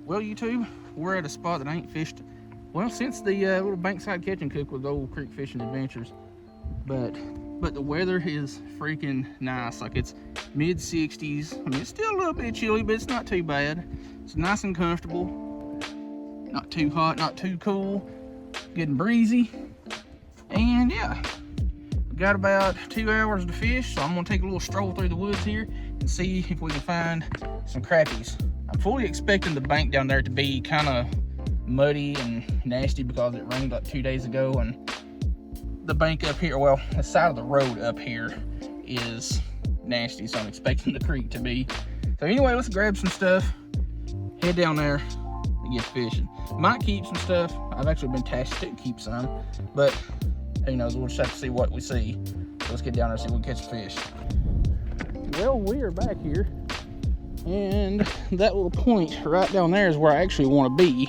Well, YouTube, we're at a spot that I ain't fished, well, since the little bankside catch and cook with Old Creek Fishing Adventures. But the weather is freaking nice. Like, it's mid 60s. I mean, it's still a little bit chilly, but it's not too bad. It's nice and comfortable. Not too hot, not too cool. Getting breezy. And yeah, we got about 2 hours to fish, so I'm gonna take a little stroll through the woods here and see if we can find some crappies. I'm fully expecting the bank down there to be kind of muddy and nasty because it rained like 2 days ago, and the bank up here, well, the side of the road up here is nasty, so I'm expecting the creek to be. So anyway, let's grab some stuff, head down there and get fishing. Might keep some stuff. I've actually been tasked to keep some, but who knows, we'll just have to see what we see. So let's get down there and see if we can catch a fish. Well, we are back here, and that little point right down there is where I actually want to be.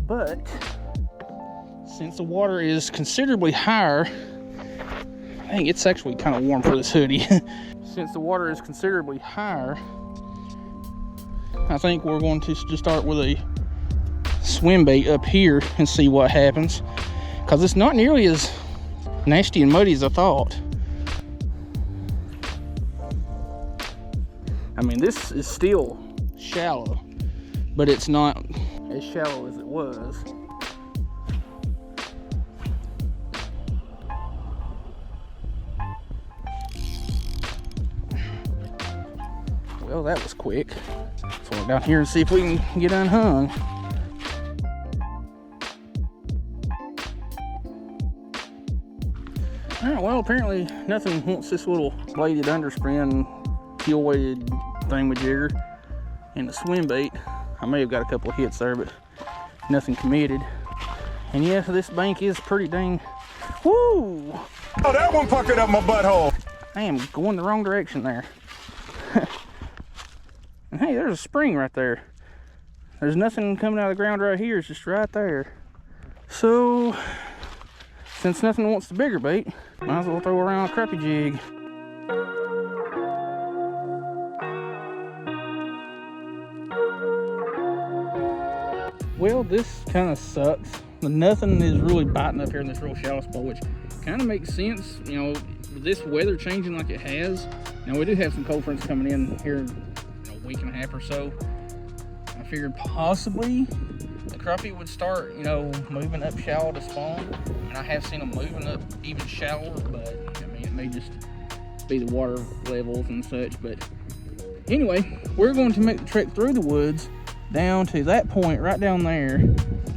But since the water is considerably higher, dang, it's actually kind of warm for this hoodie. Since the water is considerably higher, I think we're going to just start with a swim bait up here and see what happens, because it's not nearly as nasty and muddy as I thought. I mean, this is still shallow, but it's not as shallow as it was. Well, that was quick. Let's walk down here and see if we can get unhung. Alright, well, apparently nothing wants this little bladed underspin, keel weighted thingamajigger and the swim bait. I may have got a couple of hits there, but nothing committed. And yeah, this bank is pretty dang, woo! Oh, that one puckered up my butthole. I am going the wrong direction there. And hey, there's a spring right there. There's nothing coming out of the ground right here, it's just right there. So, since nothing wants the bigger bait, might as well throw around a crappie jig. Well, this kind of sucks. Nothing is really biting up here in this real shallow spot, which kind of makes sense, you know, with this weather changing like it has. Now, we do have some cold fronts coming in here in a week and a half or so. I figured possibly the crappie would start, you know, moving up shallow to spawn. And I have seen them moving up even shallower, but I mean, it may just be the water levels and such. But anyway, we're going to make the trek through the woods down to that point right down there.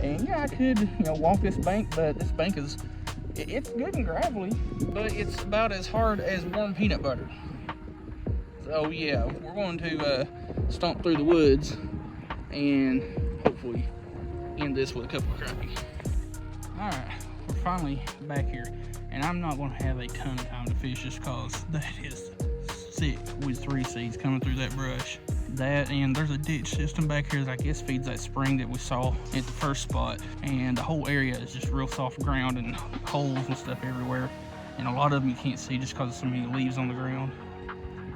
And yeah, I could, you know, walk this bank, but this bank is, it's good and gravelly, but it's about as hard as warm peanut butter. So yeah, we're going to stomp through the woods and hopefully end this with a couple of crappie. All right, we're finally back here, and I'm not going to have a ton of time to fish just because that is thick with 3 seeds coming through that brush. That, and there's a ditch system back here that I guess feeds that spring that we saw at the first spot, and the whole area is just real soft ground and holes and stuff everywhere, and a lot of them you can't see just because of so many leaves on the ground.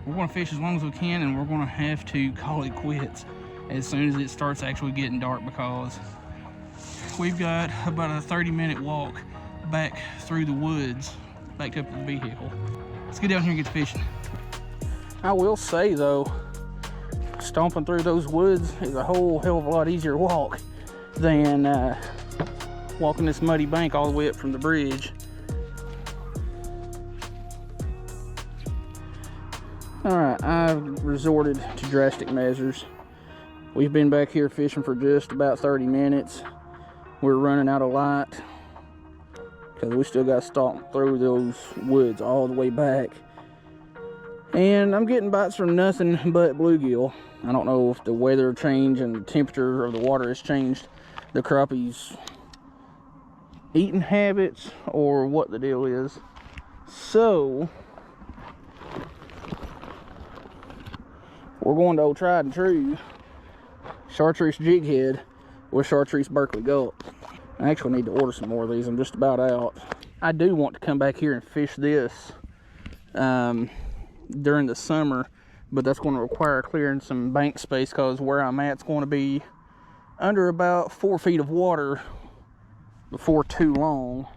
We're going to fish as long as we can, and we're going to have to call it quits as soon as it starts actually getting dark, because we've got about a 30-minute walk back through the woods back up to the vehicle. Let's get down here and get fishing. I will say though, stomping through those woods is a whole hell of a lot easier walk than walking this muddy bank all the way up from the bridge. Alright, I've resorted to drastic measures. We've been back here fishing for just about 30 minutes. We're running out of light because we still got to stomp through those woods all the way back. And I'm getting bites from nothing but bluegill. I don't know if the weather changed and the temperature of the water has changed the crappie's eating habits or what the deal is. So we're going to old tried and true chartreuse jig head with chartreuse Berkeley gulp. I actually need to order some more of these. I'm just about out. I do want to come back here and fish this during the summer, but that's going to require clearing some bank space because where I'm at is going to be under about 4 feet of water before too long.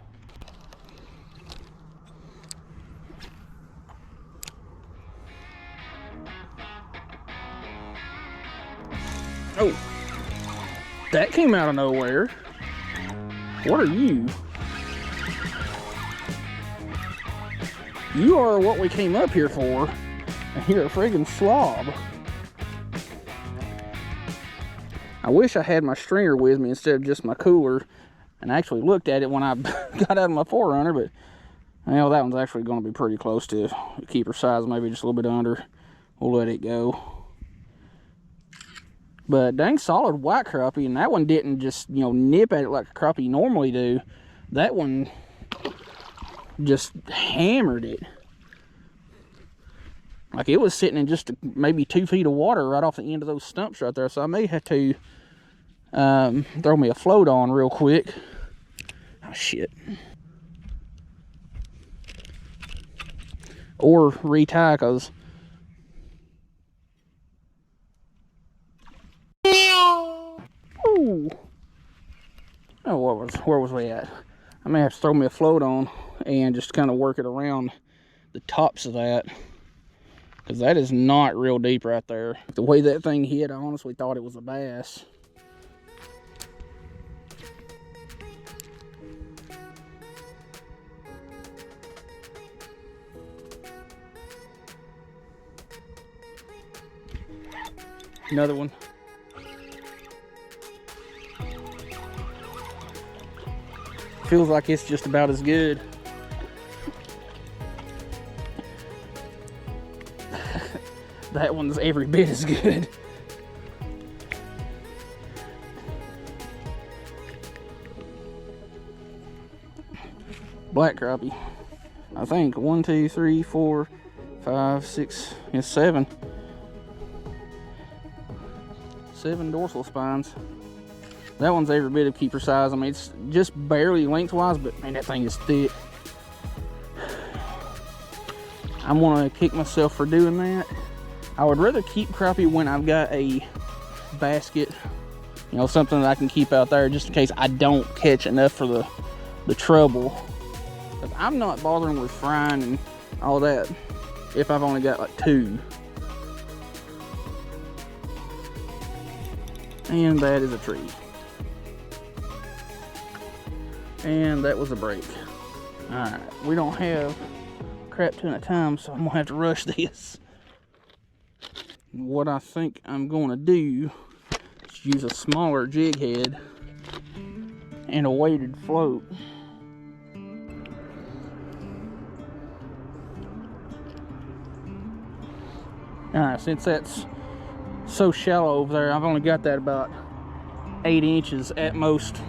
Oh, that came out of nowhere. What are you? You are what we came up here for, and you're a friggin' slob. I wish I had my stringer with me instead of just my cooler, and I actually looked at it when I got out of my 4Runner, but you know, that one's actually going to be pretty close to keeper size, maybe just a little bit under. We'll let it go. But dang solid white crappie, and that one didn't just, you know, nip at it like a crappie normally do. That one just hammered it. Like it was sitting in just maybe 2 feet of water right off the end of those stumps right there. So I may have to throw me a float on real quick. Oh shit. Or retie, because ooh. Oh, where was we at? I may have to throw me a float on and just kind of work it around the tops of that, because that is not real deep right there. The way that thing hit, I honestly thought it was a bass. Another one. Feels like it's just about as good. That one's every bit as good. Black crappie. I think 1, 2, 3, 4, 5, 6, and 7. 7 dorsal spines. That one's every bit of keeper size. I mean, it's just barely lengthwise, but man, that thing is thick. I'm gonna kick myself for doing that. I would rather keep crappie when I've got a basket, you know, something that I can keep out there just in case I don't catch enough for the trouble. But I'm not bothering with frying and all that if I've only got like 2. And that is a tree. And that was a break. Alright, we don't have a crap ton of time, so I'm gonna have to rush this. What I think I'm gonna do is use a smaller jig head and a weighted float. Alright, since that's so shallow over there, I've only got that about 8 inches at most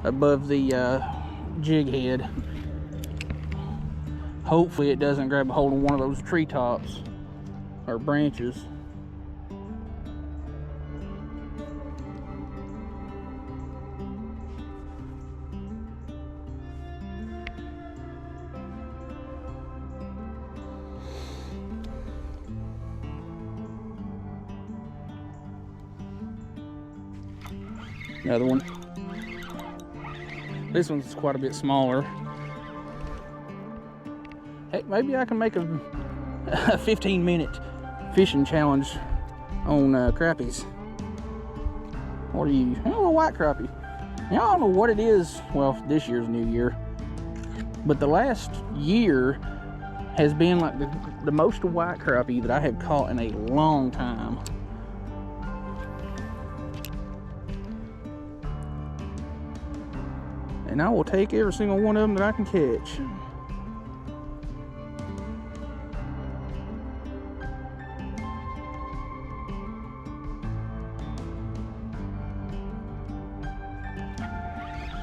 above the jig head. Hopefully it doesn't grab a hold of one of those treetops or branches. Another one. This one's quite a bit smaller. Hey, maybe I can make a 15-minute fishing challenge on crappies. What are you? Oh, a white crappie. Now, I don't know what it is. Well, this year's New Year, but the last year has been like the most white crappie that I have caught in a long time. And I will take every single one of them that I can catch.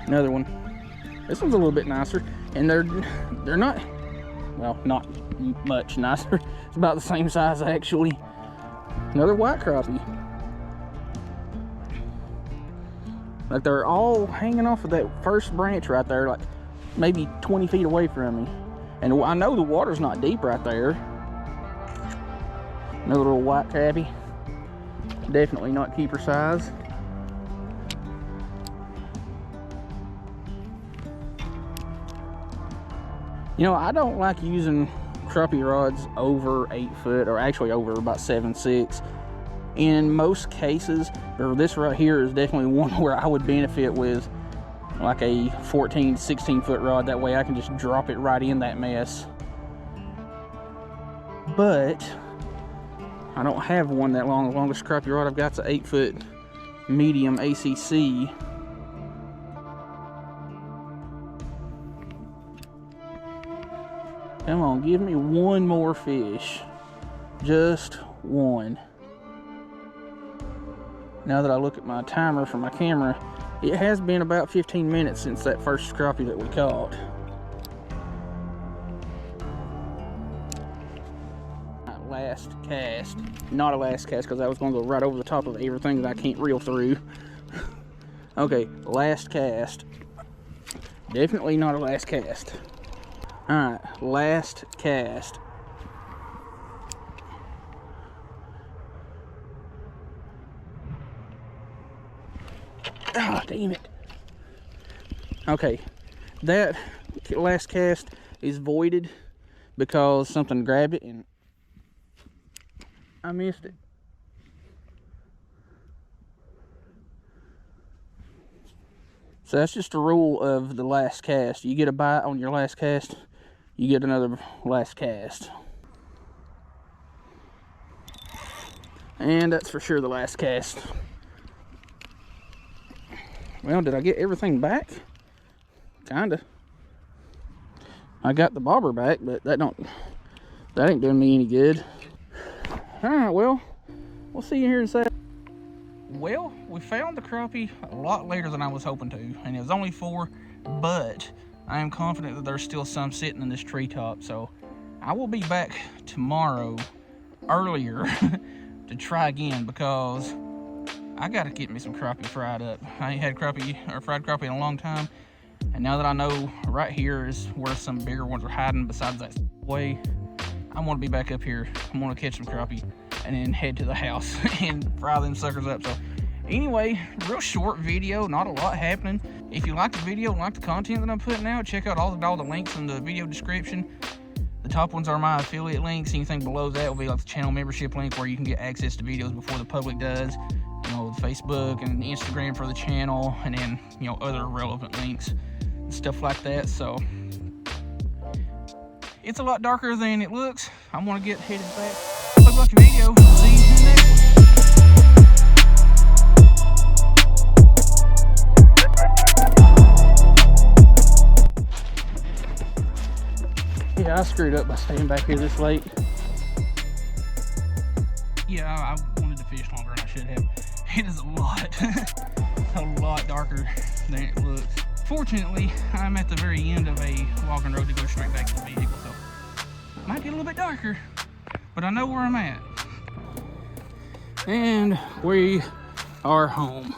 Another one. This one's a little bit nicer, and they're not, well, not much nicer. It's about the same size actually. Another white crappie. Like they're all hanging off of that first branch right there, like maybe 20 feet away from me. And I know the water's not deep right there. Another little white crappie. Definitely not keeper size. You know, I don't like using crappie rods over 8 foot, or actually over about 7'6". In most cases, or this right here is definitely one where I would benefit with like a 14, 16 foot rod. That way I can just drop it right in that mess. But I don't have one that long. The longest crappie rod I've got is an 8 foot medium ACC. Come on, give me one more fish. Just one. Now that I look at my timer for my camera, it has been about 15 minutes since that first crappie that we caught. Last cast. Not a last cast, because I was going to go right over the top of everything that I can't reel through. Okay, last cast. Definitely not a last cast. Alright, last cast. Ah, damn it. Okay, that last cast is voided because something grabbed it and I missed it. So that's just a rule of the last cast. You get a bite on your last cast, you get another last cast. And that's for sure the last cast. Well, did I get everything back? Kinda. I got the bobber back, but that ain't doing me any good. Alright, well, we'll see you here in a second. Well, we found the crappie a lot later than I was hoping to, and it was only 4, but I am confident that there's still some sitting in this treetop, so I will be back tomorrow earlier to try again, because I gotta get me some crappie fried up. I ain't had crappie or fried crappie in a long time, and now that I know right here is where some bigger ones are hiding besides that way, I want to be back up here. I'm going to catch some crappie and then head to the house and fry them suckers up. So anyway, real short video, not a lot happening. If you like the video and like the content that I'm putting out, check out all the links in the video description. The top ones are my affiliate links. Anything below that will be like the channel membership link, where you can get access to videos before the public does. You know, Facebook and Instagram for the channel, and then, you know, other relevant links and stuff like that. So it's a lot darker than it looks. I'm gonna get headed back. Hope you like the video. See you in the next one. Yeah, I screwed up by staying back here this late. Yeah, I wanted to fish longer than I should have. It is a lot darker than it looks. Fortunately, I'm at the very end of a logging road to go straight back to the vehicle, so it might get a little bit darker, but I know where I'm at. And we are home.